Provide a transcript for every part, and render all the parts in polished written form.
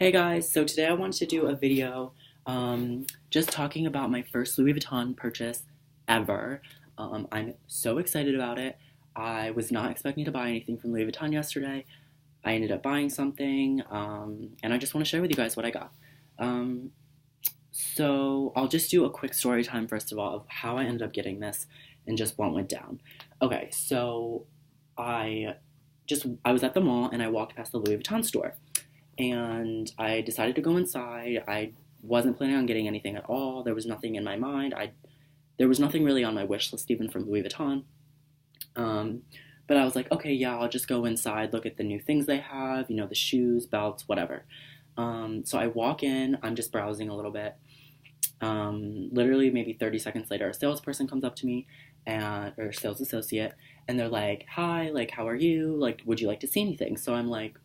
Hey guys, so today I wanted to do a video just talking about my first Louis Vuitton purchase ever. I'm so excited about it. I was not expecting to buy anything from Louis Vuitton yesterday. I ended up buying something, and I just want to share with you guys what I got. Um, so I'll just do a quick story time first of all of how I ended up getting this and just what went down. Okay, so I I was at the mall and I walked past the Louis Vuitton store and I decided to go inside. I wasn't planning on getting anything at all. There was nothing in my mind. There was nothing really on my wish list even from Louis Vuitton. Um, but I was like, okay, yeah, I'll just go inside, look at the new things they have, the shoes, belts, whatever. So I walk in, I'm just browsing a little bit. Literally maybe 30 seconds later, a salesperson comes up to me or a sales associate, and they're like, hi, like, how are you? Like, would you like to see anything? So I'm like,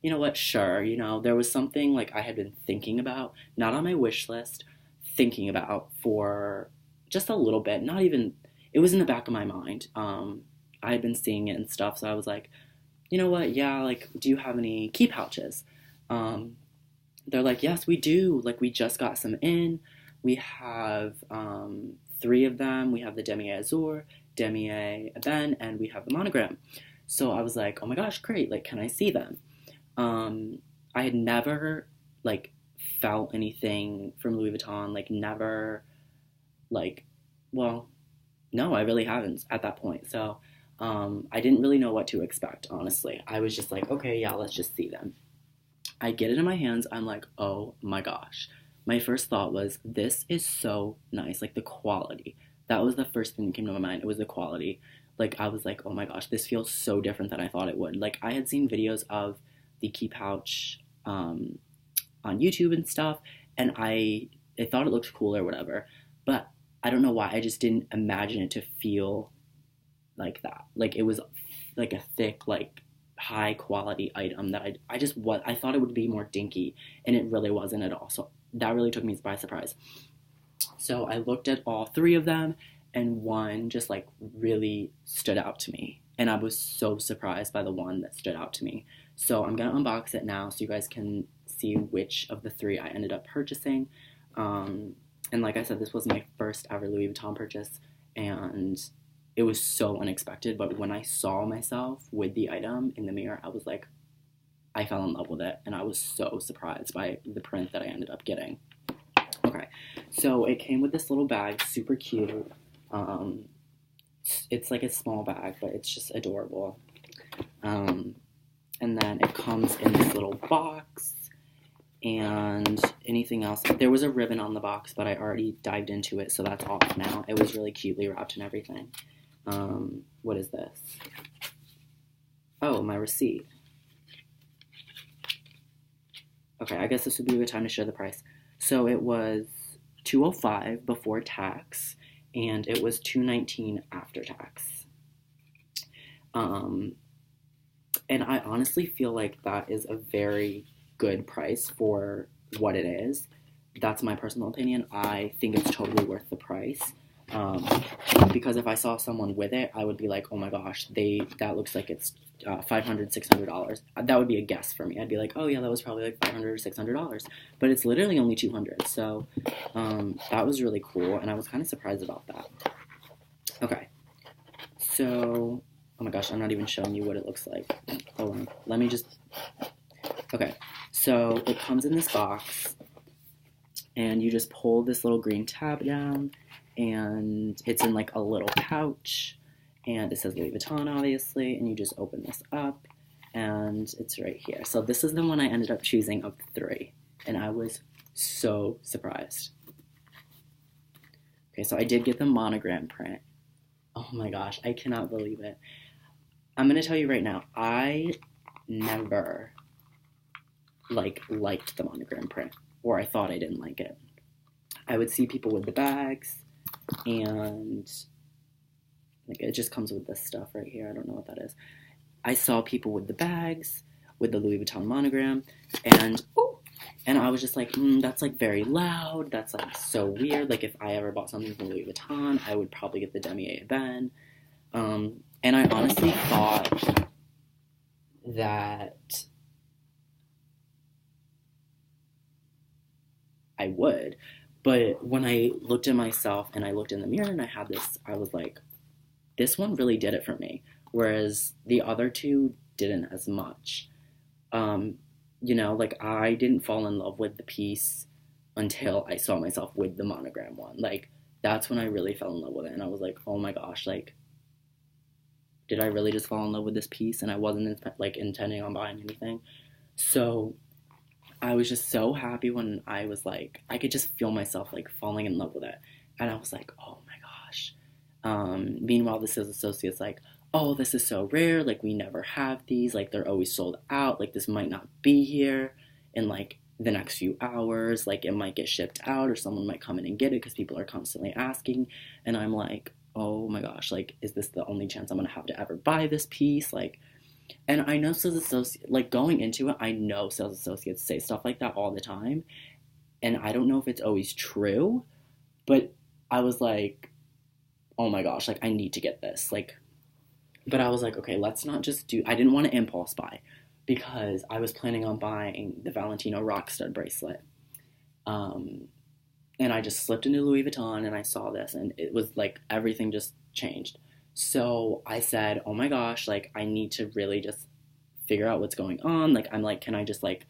you know what, sure. There was something like I had been thinking about, not on my wish list, thinking about for just a little bit, not even, it was in the back of my mind. I had been seeing it and stuff, so I was like, you know what, yeah, like, do you have any key pouches? Um, they're like, yes, we do. Like, we just got some in. We have three of them. We have the Demier Azur, Demier Eben, and we have the monogram. So I was like, oh my gosh, great. Like, can I see them? I had never, like, felt anything from Louis Vuitton, like, never, like, well, no, I really haven't at that point. So, I didn't really know what to expect, honestly. I was just like, okay, yeah, let's just see them. I get it in my hands. I'm like, oh my gosh. My first thought was, this is so nice. Like, the quality. That was the first thing that came to my mind. It was the quality. Like, I was like, oh my gosh, this feels so different than I thought it would. Like, I had seen videos of the key pouch on YouTube and stuff, and I thought it looked cool or whatever, but I don't know why. I just didn't imagine it to feel like that. Like, it was like a thick, like, high quality item that I thought it would be more dinky, and it really wasn't at all. So that really took me by surprise. So I looked at all three of them, and one just like really stood out to me. And I was so surprised by the one that stood out to me. So I'm gonna unbox it now so you guys can see which of the three I ended up purchasing. And like I said, this was my first ever Louis Vuitton purchase, and it was so unexpected. But when I saw myself with the item in the mirror, I was like, I fell in love with it, and I was so surprised by the print that I ended up getting. Okay, so it came with this little bag, super cute. It's like a small bag, but it's just adorable. Um, and then it comes in this little box, and anything else. There was a ribbon on the box, but I already dived into it, so that's off now. It was really cutely wrapped and everything. What is this? Oh, my receipt. Okay, I guess this would be a good time to share the price. So it was $205 before tax, and it was $219 after tax. And I honestly feel like that is a very good price for what it is. That's my personal opinion. I think it's totally worth the price. Because if I saw someone with it, I would be like, oh my gosh, that looks like it's $500, $600. That would be a guess for me. I'd be like, oh yeah, that was probably like $500 or $600. But it's literally only $200. So that was really cool, and I was kind of surprised about that. Okay, so, oh my gosh, I'm not even showing you what it looks like. Hold on, let me just, okay, so it comes in this box, and you just pull this little green tab down, and it's in like a little pouch, and it says Louis Vuitton, obviously, and you just open this up, and it's right here. So this is the one I ended up choosing of the three, and I was so surprised. Okay, so I did get the monogram print. Oh my gosh, I cannot believe it. I'm gonna tell you right now, I never liked the monogram print, or I thought I didn't like it. I would see people with the bags, and like, it just comes with this stuff right here. I don't know what that is. I saw people with the bags, with the Louis Vuitton monogram, and I was just like, that's like very loud. That's like so weird. Like, if I ever bought something from Louis Vuitton, I would probably get the Demier Eben. And I honestly thought that I would. But when I looked at myself and I looked in the mirror and I had this, I was like, this one really did it for me. Whereas the other two didn't as much. Um, like I didn't fall in love with the piece until I saw myself with the monogram one. Like that's when I really fell in love with it. And I was like, oh my gosh, like, did I really just fall in love with this piece? And I wasn't like intending on buying anything. So I was just so happy when I was like, I could just feel myself like falling in love with it. And I was like, oh my gosh. Meanwhile, the sales associate's like, oh, this is so rare. Like, we never have these. Like, they're always sold out. Like, this might not be here in like the next few hours. Like, it might get shipped out or someone might come in and get it because people are constantly asking. And I'm like, oh my gosh, like, is this the only chance I'm going to have to ever buy this piece? Like, and I know sales associates, like going into it, I know sales associates say stuff like that all the time. And I don't know if it's always true, but I was like, oh my gosh, like I need to get this. Like, but I was like, okay, let's not just I didn't want to impulse buy because I was planning on buying the Valentino rock stud bracelet. And I just slipped into Louis Vuitton and I saw this and it was like everything just changed. So I said, oh my gosh, like I need to really just figure out what's going on. Like I'm like, can I just like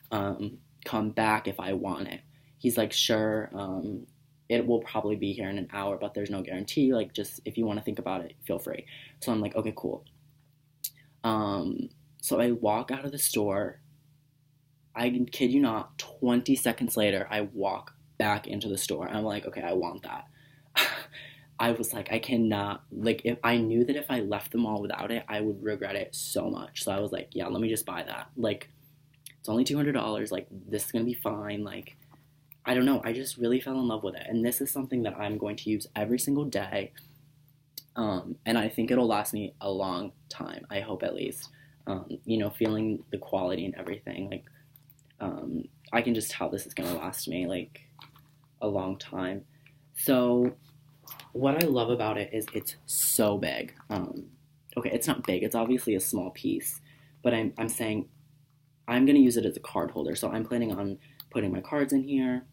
come back if I want it? He's like, sure, it will probably be here in an hour, but there's no guarantee. Like just if you want to think about it, feel free. So I'm like, okay, cool. So I walk out of the store. I kid you not, 20 seconds later, I walk back into the store. I'm like, okay, I want that. I was like, I cannot, like, if I knew that if I left the mall without it, I would regret it so much. So I was like, yeah, let me just buy that. Like, it's only $200. Like, this is going to be fine. Like, I don't know. I just really fell in love with it. And this is something that I'm going to use every single day. And I think it'll last me a long time. I hope at least, feeling the quality and everything. Like, I can just tell this is going to last me, like, a long time. So what I love about it is it's so big. Okay, it's not big. It's obviously a small piece, but I'm saying I'm going to use it as a card holder. So I'm planning on putting my cards in here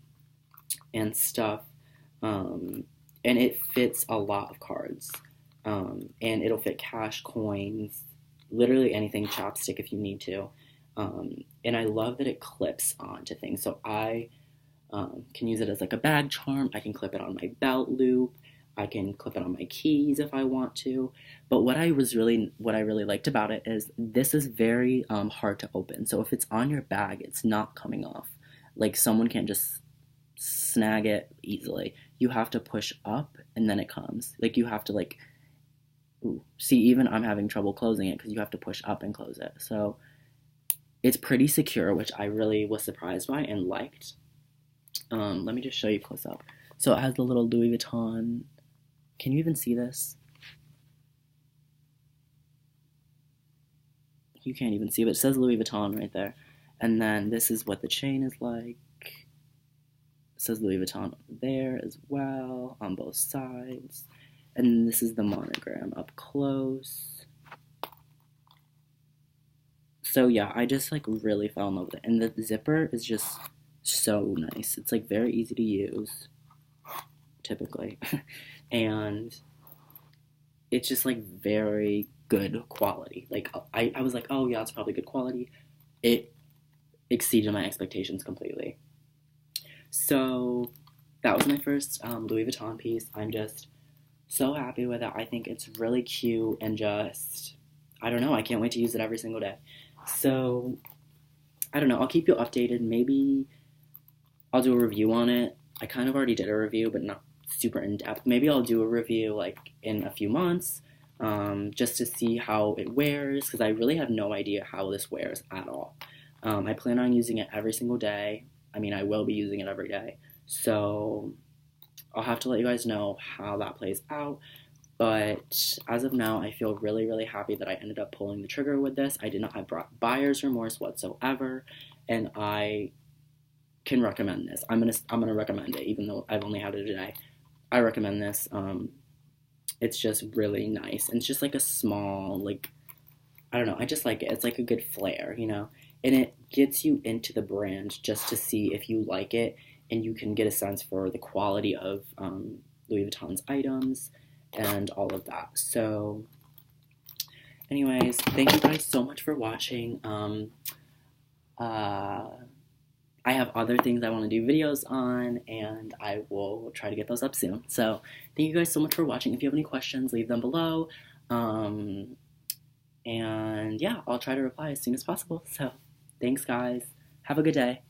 and stuff. And it fits a lot of cards. And it'll fit cash, coins, literally anything, chapstick if you need to. And I love that it clips onto things. So I can use it as like a bag charm. I can clip it on my belt loop. I can clip it on my keys if I want to. But what I really liked about it is this is very hard to open. So if it's on your bag, it's not coming off. Like someone can't just snag it easily. You have to push up and then it comes. Like you have to like, see, even I'm having trouble closing it because you have to push up and close it. So it's pretty secure, which I really was surprised by and liked. Let me just show you close up. So it has the little Louis Vuitton. Can you even see this? You can't even see, but it says Louis Vuitton right there. And then this is what the chain is like. It says Louis Vuitton there as well on both sides. And this is the monogram up close. So yeah, I just like really fell in love with it. And the zipper is just so nice. It's like very easy to use, typically. And it's just like very good quality. Like I was like, oh yeah, it's probably good quality. It exceeded my expectations completely. So that was my first Louis Vuitton piece. I'm just so happy with it. I think it's really cute and just, I don't know, I can't wait to use it every single day. So I don't know, I'll keep you updated. Maybe I'll do a review on it. I kind of already did a review, but not super in-depth. Maybe I'll do a review like in a few months, just to see how it wears, because I really have no idea how this wears at all. I plan on using it every single day. I mean, I will be using it every day. So I'll have to let you guys know how that plays out. But as of now, I feel really, really happy that I ended up pulling the trigger with this. I did not have buyer's remorse whatsoever, and I can recommend this. I'm gonna recommend it, even though I've only had it today. I recommend this. It's just really nice. And it's just like a small, like, I don't know, I just like it. It's like a good flair, you know? And it gets you into the brand just to see if you like it. and you can get a sense for the quality of Louis Vuitton's items and all of that. So anyways, thank you guys so much for watching. I have other things I want to do videos on, and I will try to get those up soon. So thank you guys so much for watching. If you have any questions, leave them below. And yeah, I'll try to reply as soon as possible. So thanks, guys. Have a good day.